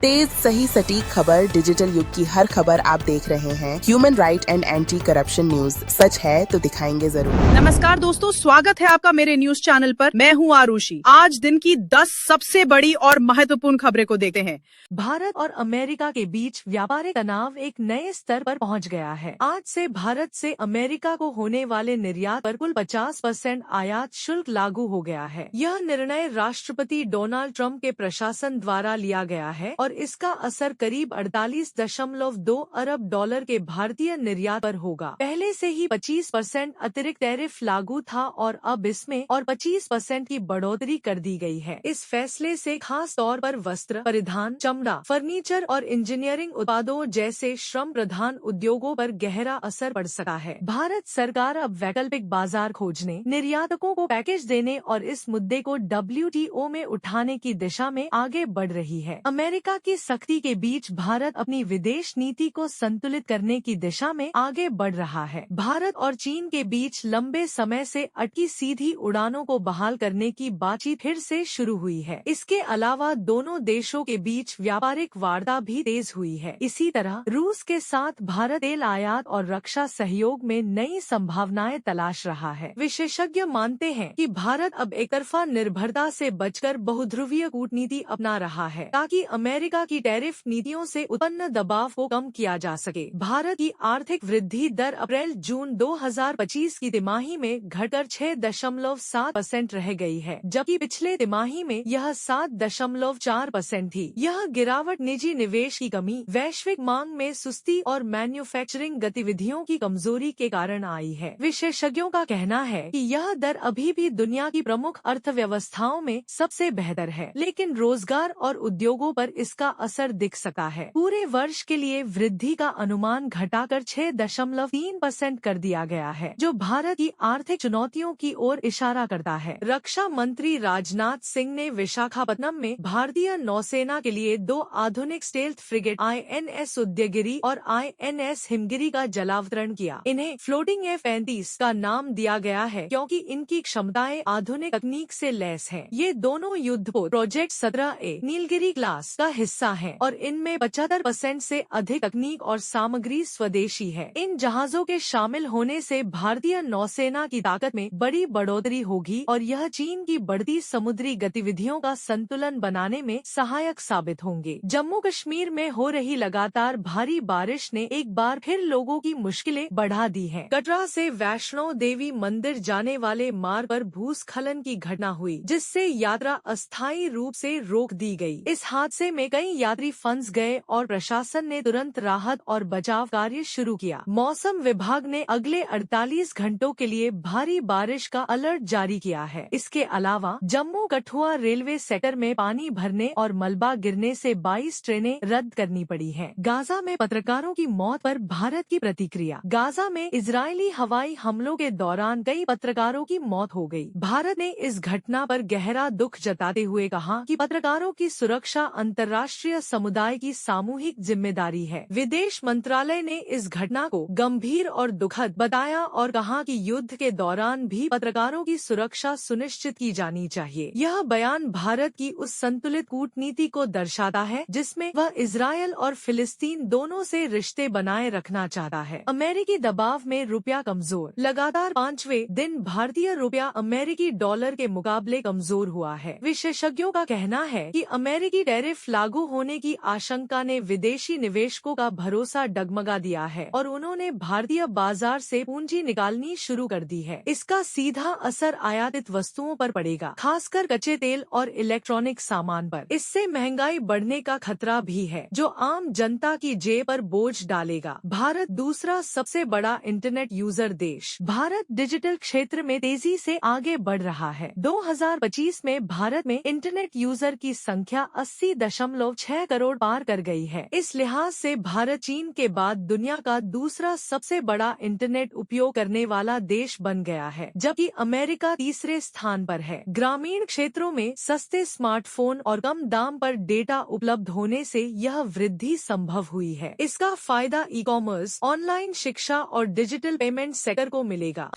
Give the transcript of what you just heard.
तेज सही सटीक खबर, डिजिटल युग की हर खबर आप देख रहे हैं human right and anti corruption news. सच है तो दिखाएंगे जरूर। नमस्कार दोस्तों, स्वागत है आपका मेरे न्यूज चैनल पर। मैं हूं आरुषि। आज दिन की 10 सबसे बड़ी और महत्वपूर्ण खबरें को देखते हैं। भारत और अमेरिका के बीच व्यापारिक तनाव एक नए स्तर पर पहुंच गया है। आज से भारत से अमेरिका को होने वाले निर्यात पर कुल 50% आयात शुल्क लागू हो गया है। यह निर्णय राष्ट्रपति डोनाल्ड ट्रंप के प्रशासन द्वारा लिया गया है और इसका असर करीब 48.2 अरब डॉलर के भारतीय निर्यात पर होगा। पहले से ही 25% अतिरिक्त टैरिफ लागू था और अब इसमें और 25% की बढ़ोतरी कर दी गई है। इस फैसले से खास तौर पर वस्त्र, परिधान, चमड़ा, फर्नीचर और इंजीनियरिंग उत्पादों जैसे श्रम प्रधान उद्योगों पर गहरा असर पड़ सकता है। भारत सरकार अब वैकल्पिक बाजार खोजने, निर्यातकों को पैकेज देने और इस मुद्दे को WTO में उठाने की दिशा में आगे बढ़ रही है। अमेरिका की सख्ती के बीच भारत अपनी विदेश नीति को संतुलित करने की दिशा में आगे बढ़ रहा है। भारत और चीन के बीच लंबे समय से अटकी सीधी उड़ानों को बहाल करने की बातचीत फिर से शुरू हुई है। इसके अलावा दोनों देशों के बीच व्यापारिक वार्ता भी तेज हुई है। इसी तरह रूस के साथ भारत तेल आयात और रक्षा सहयोग में नई संभावनाएं तलाश रहा है। विशेषज्ञ मानते हैं कि भारत अब एकतरफा निर्भरता से बचकर बहुध्रुवीय कूटनीति अपना रहा है ताकि अमेरिका की टैरिफ नीतियों से उत्पन्न दबाव को कम किया जा सके। भारत की आर्थिक वृद्धि दर अप्रैल-जून 2025 की तिमाही में घटकर 6.7% रह गई है, जबकि पिछले तिमाही में यह 7.4% थी। यह गिरावट निजी निवेश की कमी, वैश्विक मांग में सुस्ती और मैन्युफैक्चरिंग गतिविधियों की कमजोरी के कारण आई है। विशेषज्ञों का कहना है कि यह दर अभी भी दुनिया की प्रमुख अर्थव्यवस्थाओं में सबसे बेहतर है, लेकिन रोजगार और उद्योगों पर इसका असर दिख सकता है। पूरे वर्ष के लिए वृद्धि का अनुमान घटाकर 6.3% कर दिया गया है, जो भारत की आर्थिक चुनौतियों की ओर इशारा करता है। रक्षा मंत्री राजनाथ सिंह ने विशाखापत्तनम में भारतीय नौसेना के लिए 2 आधुनिक स्टेल्थ फ्रिगेट INS उदयगिरि और INS हिमगिरि का जलावतरण किया। इन्हें फ्लोटिंग F-35 का नाम दिया गया है क्योंकि इनकी क्षमताएं आधुनिक तकनीक से लैस हैं। ये दोनों युद्धपोत प्रोजेक्ट 17A नीलगिरी क्लास का हिस्सा हैं और इनमें 75% से अधिक तकनीक और सामग्री स्वदेशी है। इन जहाजों के शामिल होने से भारतीय नौसेना की ताकत में बड़ी बढ़ोतरी होगी और यह चीन की बढ़ती समुद्री गतिविधियों का संतुलन बनाने में सहायक साबित होंगे। जम्मू कश्मीर में हो रही लगातार भारी बारिश ने एक बार फिर लोगों की मुश्किलें बढ़ा दी हैं। कटरा से वैष्णो देवी मंदिर जाने वाले मार्ग पर भूस्खलन की घटना हुई, जिससे यात्रा अस्थायी रूप से रोक दी गई। इस हादसे में कई यात्री फंस गए और प्रशासन ने तुरंत राहत और बचाव कार्य शुरू किया। मौसम विभाग ने अगले 48 घंटों के लिए भारी बारिश का अलर्ट जारी किया है। इसके अलावा जम्मू कठुआ रेलवे सेक्टर में पानी भरने और मलबा गिरने से 22 ट्रेनें रद्द करनी पड़ी हैं। गाजा में पत्रकारों की मौत पर भारत की प्रतिक्रिया। गाजा में इजरायली हवाई हमलों के दौरान कई पत्रकारों की मौत हो गई। भारत ने इस घटना पर गहरा दुख जताते हुए कहा कि पत्रकारों की सुरक्षा अंतर्राष्ट्रीय समुदाय की सामूहिक जिम्मेदारी है। विदेश मंत्रालय ने इस घटना को गंभीर और दुखद बताया और कहा कि युद्ध के दौरान भी पत्रकारों की सुरक्षा सुनिश्चित की जानी चाहिए। यह बयान भारत की उस संतुलित कूटनीति को दर्शाता है जिसमें वह इजरायल और फिलिस्तीन दोनों से रिश्ते बनाए रखना चाहता है। अमेरिकी दबाव में रुपया कमजोर। लगातार 5वें दिन भारतीय रुपया अमेरिकी डॉलर के मुकाबले कमजोर हुआ है। विशेषज्ञों का कहना है कि अमेरिकी टैरिफ लागू होने की आशंका ने विदेशी निवेशकों का भरोसा डगमगा दिया है और उन्होंने भारतीय बाजार से पूंजी निकालनी शुरू कर दी है। इसका सीधा असर आयातित वस्तुओं पर पड़ेगा, खासकर कच्चे तेल और इलेक्ट्रॉनिक सामान पर। इससे महंगाई बढ़ने का खतरा भी है, जो आम जनता की जेब पर बोझ डालेगा। भारत दूसरा सबसे बड़ा इंटरनेट यूजर देश। भारत डिजिटल क्षेत्र में तेजी से आगे बढ़ रहा है। 2025 में भारत में इंटरनेट यूजर की संख्या 80.6 करोड़ पार कर गई है। इस लिहाज से भारत चीन के बाद दुनिया का दूसरा सबसे बड़ा इंटरनेट उपयोग करने वाला देश बन गया है, जबकि अमेरिका तीसरे स्थान पर है। ग्रामीण क्षेत्रों में सस्ते स्मार्टफोन और कम दाम पर डेटा उपलब्ध होने से यह वृद्धि संभव हुई है। इसका फायदा ई-कॉमर्स, ऑनलाइन शिक्षा और डिजिटल पेमेंट सेक्टर को मिलेगा।